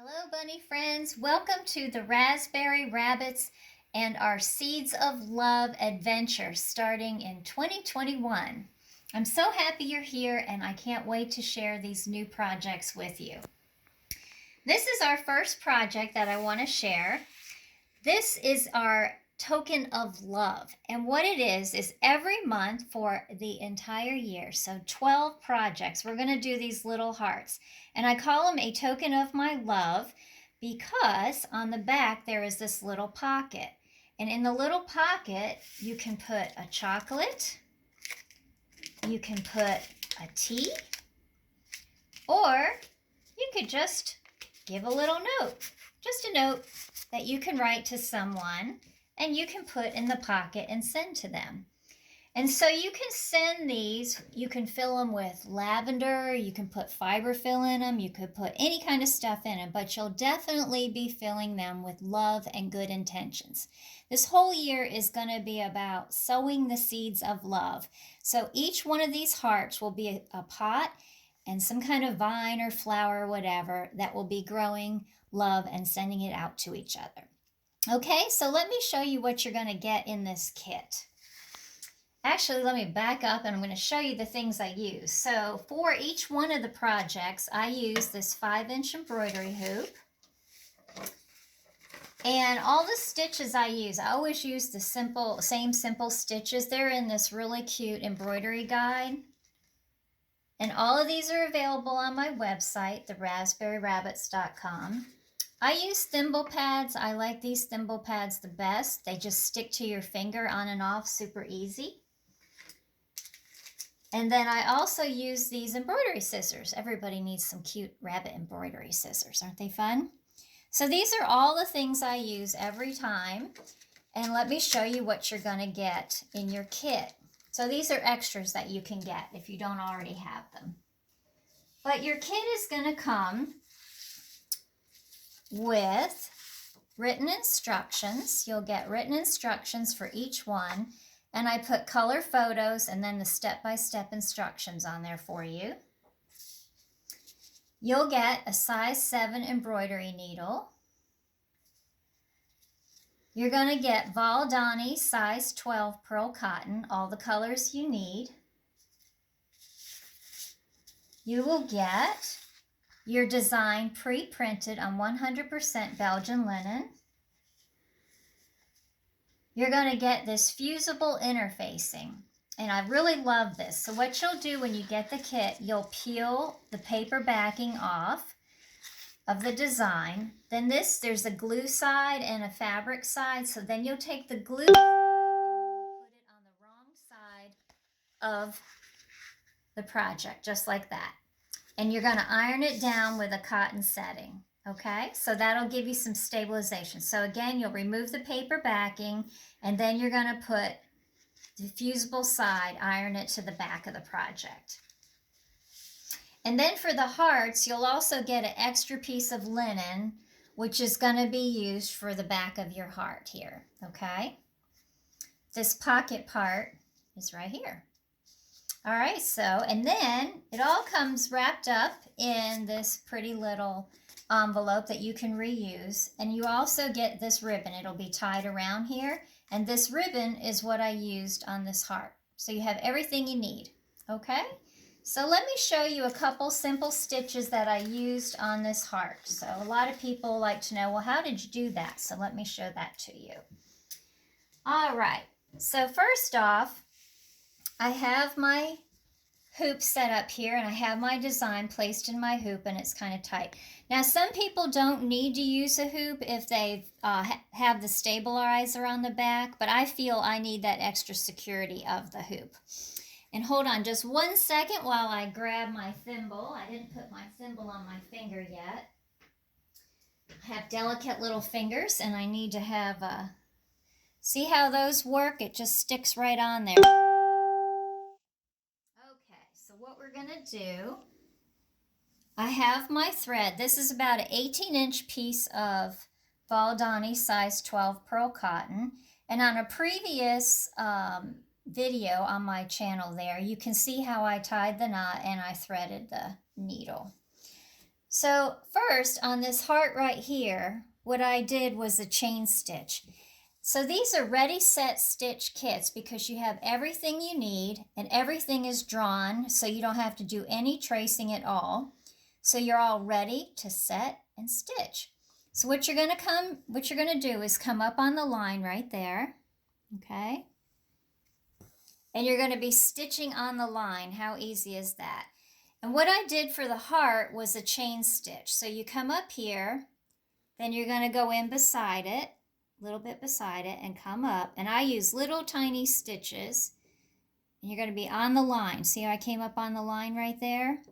Hello, bunny friends. Welcome to the Raspberry Rabbits and our Seeds of Love adventure starting in 2021. I'm so happy you're here and I can't wait to share these new projects with you. This is our first project that I want to share. This is our token of love. And what it is every month for the entire year, so 12 projects, we're going to do these little hearts. And I call them a token of my love because on the back there is this little pocket. And in the little pocket, you can put a chocolate, you can put a tea, or you could just give a little note, just a note that you can write to someone and you can put in the pocket and send to them. And so you can send these, you can fill them with lavender, you can put fiberfill in them, you could put any kind of stuff in them, but you'll definitely be filling them with love and good intentions. This whole year is going to be about sowing the seeds of love. So each one of these hearts will be a pot and some kind of vine or flower or whatever that will be growing love and sending it out to each other. Okay, so let me show you what you're going to get in this kit. Actually, let me back up and I'm going to show you the things I use. So for each one of the projects, I use this 5-inch embroidery hoop. And all the stitches I use, I always use the same simple stitches. They're in this really cute embroidery guide. And all of these are available on my website, theraspberryrabbits.com. I use thimble pads. I like these thimble pads the best. They just stick to your finger on and off super easy. And then I also use these embroidery scissors. Everybody needs some cute rabbit embroidery scissors. Aren't they fun? So these are all the things I use every time. And let me show you what you're going to get in your kit. So these are extras that you can get if you don't already have them. But your kit is going to come with written instructions. You'll get written instructions for each one. And I put color photos and then the step-by-step instructions on there for you. You'll get a size 7 embroidery needle. You're going to get Valdani size 12 pearl cotton, all the colors you need. You will get your design pre-printed on 100% Belgian linen. You're going to get this fusible interfacing, and I really love this. So what you'll do when you get the kit, you'll peel the paper backing off of the design. Then there's a glue side and a fabric side, so then you'll take the glue side and you'll put it on the wrong side of the project, just like that. And you're going to iron it down with a cotton setting. Okay, so that'll give you some stabilization. So again, you'll remove the paper backing and then you're going to put the fusible side, iron it to the back of the project. And then for the hearts, you'll also get an extra piece of linen, which is going to be used for the back of your heart here. Okay, this pocket part is right here. All right, so, and then it all comes wrapped up in this pretty little envelope that you can reuse. And you also get this ribbon. It'll be tied around here. And this ribbon is what I used on this heart. So you have everything you need. Okay? So let me show you a couple simple stitches that I used on this heart. So a lot of people like to know, well, how did you do that? So let me show that to you. All right. So first off, I have my hoop set up here and I have my design placed in my hoop and it's kind of tight. Now some people don't need to use a hoop if they have the stabilizer on the back, but I feel I need that extra security of the hoop. And hold on just 1 second while I grab my thimble. I didn't put my thimble on my finger yet. I have delicate little fingers and I need to have see how those work? It just sticks right on there. Okay, so what we're going to do, I have my thread. This is about an 18-inch piece of Valdani size 12 pearl cotton. And on a previous video on my channel there, you can see how I tied the knot and I threaded the needle. So first on this heart right here, what I did was a chain stitch. So these are ready set stitch kits because you have everything you need and everything is drawn so you don't have to do any tracing at all. So you're all ready to set and stitch. So what you're going to do is come up on the line right there, okay? And you're going to be stitching on the line. How easy is that? And what I did for the heart was a chain stitch. So you come up here, then you're going to go in beside it, a little bit beside it, and come up. And I use little tiny stitches. And you're going to be on the line. See how I came up on the line right there?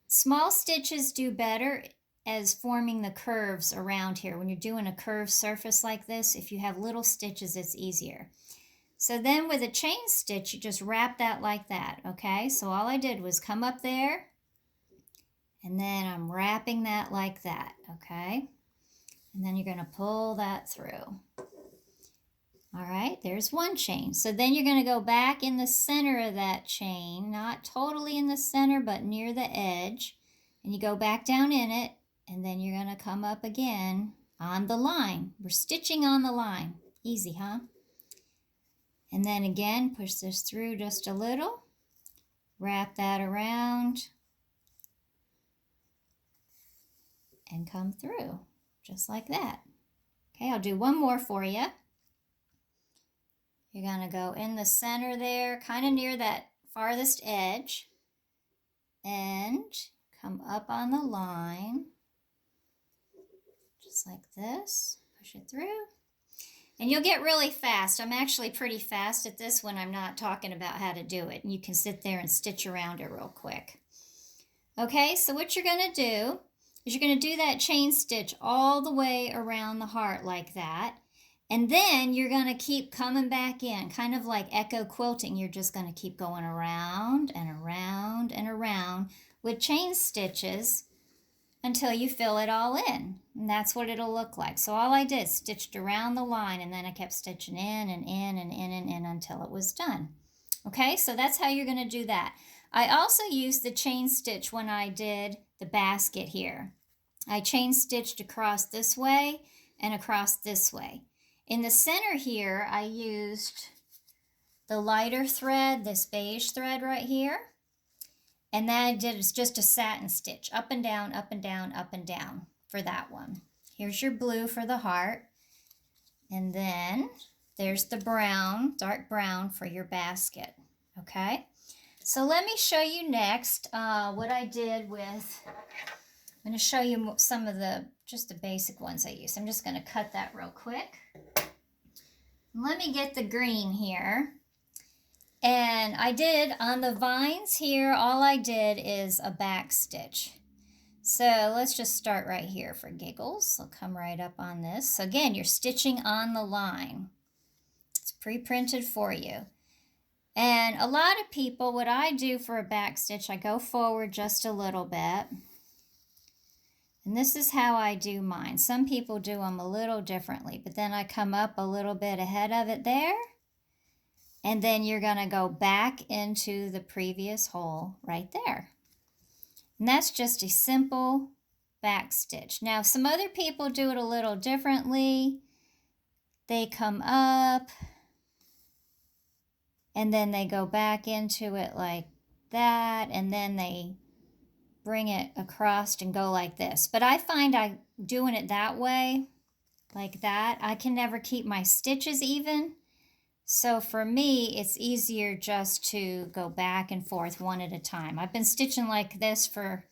Small stitches do better as forming the curves around here. When you're doing a curved surface like this, if you have little stitches, it's easier. So then with a chain stitch, you just wrap that like that, okay? So all I did was come up there, and then I'm wrapping that like that, okay? And then you're going to pull that through. All right, there's one chain. So then you're going to go back in the center of that chain, not totally in the center, but near the edge. And you go back down in it, and then you're going to come up again on the line. We're stitching on the line. Easy, huh? And then again, push this through just a little. Wrap that around. And come through, just like that. Okay, I'll do one more for you. You're going to go in the center there, kind of near that farthest edge. And come up on the line. Just like this. Push it through. And you'll get really fast. I'm actually pretty fast at this when I'm not talking about how to do it. And you can sit there and stitch around it real quick. Okay, so what you're going to do is you're going to do that chain stitch all the way around the heart like that. And then you're going to keep coming back in, kind of like echo quilting. You're just going to keep going around and around and around with chain stitches until you fill it all in. And that's what it'll look like. So all I did, stitched around the line, and then I kept stitching in and in and in and in until it was done. Okay, so that's how you're going to do that. I also used the chain stitch when I did the basket here. I chain stitched across this way and across this way. In the center here, I used the lighter thread, this beige thread right here. And that I did is just a satin stitch, up and down, up and down, up and down for that one. Here's your blue for the heart. And then there's the brown, dark brown for your basket, okay? So let me show you next what I did with, I'm going to show you some of just the basic ones I use. I'm just going to cut that real quick. Let me get the green here. And I did, on the vines here, all I did is a back stitch. So let's just start right here for giggles. I'll come right up on this. So again, you're stitching on the line. It's pre-printed for you. And a lot of people, what I do for a back stitch, I go forward just a little bit. And this is how I do mine. Some people do them a little differently, but then I come up a little bit ahead of it there. And then you're going to go back into the previous hole right there. And that's just a simple back stitch. Now, some other people do it a little differently. They come up and then they go back into it like that, and then they bring it across and go like this. But I find doing it that way, like that, I can never keep my stitches even. So for me, it's easier just to go back and forth one at a time. I've been stitching like this for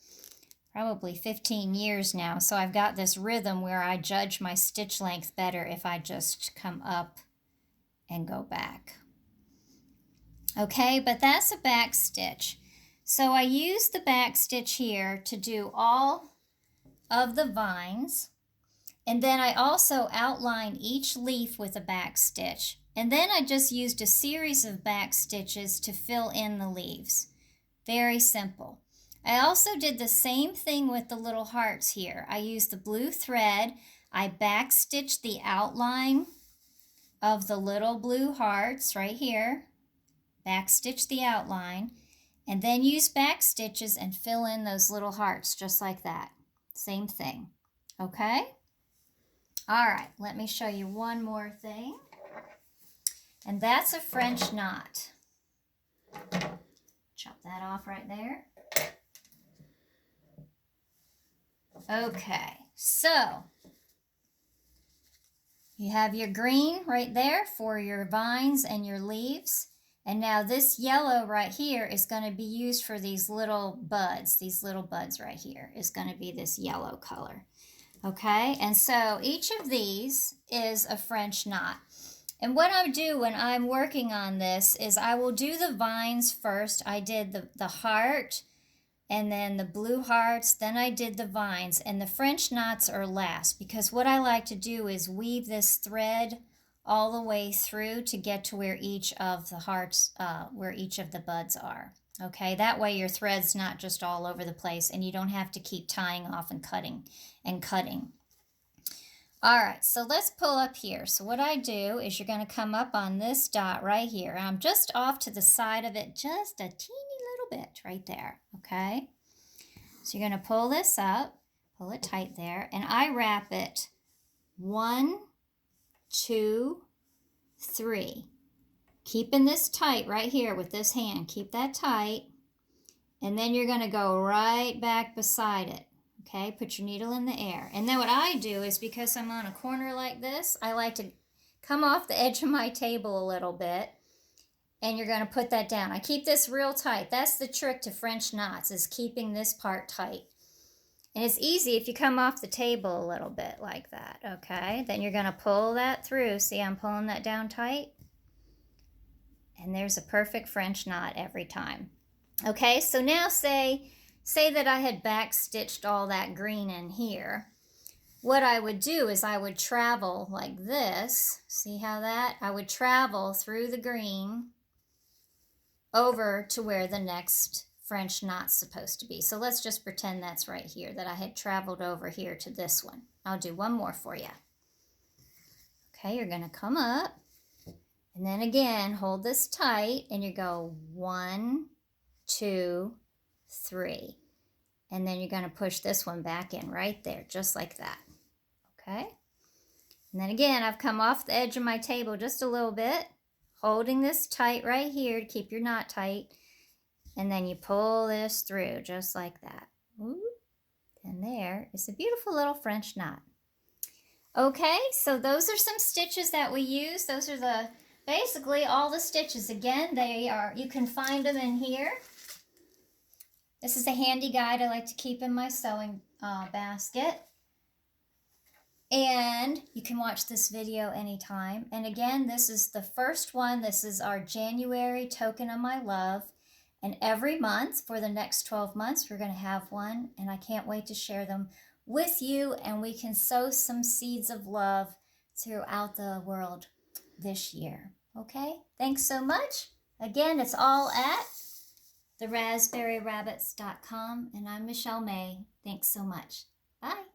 probably 15 years now, so I've got this rhythm where I judge my stitch length better if I just come up and go back. Okay, but that's a back stitch. So I use the back stitch here to do all of the vines, and then I also outline each leaf with a back stitch. And then I just used a series of back stitches to fill in the leaves. Very simple. I also did the same thing with the little hearts here. I used the blue thread. I back stitched the outline of the little blue hearts right here. Back stitch the outline. And then use back stitches and fill in those little hearts just like that. Same thing. Okay? All right, let me show you one more thing. And that's a French knot. Chop that off right there. Okay, so you have your green right there for your vines and your leaves. And now this yellow right here is going to be used for these little buds. These little buds right here is going to be this yellow color. Okay, and so each of these is a French knot. And what I do when I'm working on this is I will do the vines first. I did the heart and then the blue hearts, then I did the vines, and the French knots are last because what I like to do is weave this thread all the way through to get to where each of the hearts, where each of the buds are. Okay, that way your thread's not just all over the place and you don't have to keep tying off and cutting and cutting. All right, so let's pull up here. So what I do is you're going to come up on this dot right here. And I'm just off to the side of it, just a teeny little bit right there, okay? So you're going to pull this up, pull it tight there, and I wrap it 1, 2, 3. Keeping this tight right here with this hand. Keep that tight. And then you're going to go right back beside it. Okay, put your needle in the air. And then what I do is because I'm on a corner like this, I like to come off the edge of my table a little bit. And you're going to put that down. I keep this real tight. That's the trick to French knots, is keeping this part tight. And it's easy if you come off the table a little bit like that, okay? Then you're going to pull that through. See, I'm pulling that down tight. And there's a perfect French knot every time. Okay, so now say that I had back stitched all that green in here. What I would do is I would travel like this. See how that? I would travel through the green over to where the next French knot's supposed to be. So let's just pretend that's right here, that I had traveled over here to this one. I'll do one more for you. Okay, you're going to come up, and then again, hold this tight, and you go 1, 2, 3. And then you're going to push this one back in right there, just like that. Okay? And then again, I've come off the edge of my table just a little bit, holding this tight right here to keep your knot tight. And then you pull this through just like that. Ooh. And there is a beautiful little French knot. Okay, so those are some stitches that we use. Those are basically all the stitches. Again, you can find them in here. This is a handy guide I like to keep in my sewing basket. And you can watch this video anytime. And again, this is the first one. This is our January Token of My Love. And every month for the next 12 months, we're going to have one. And I can't wait to share them with you. And we can sow some seeds of love throughout the world this year. Okay? Thanks so much. Again, it's all at theraspberryrabbits.com, and I'm Michelle May. Thanks so much. Bye.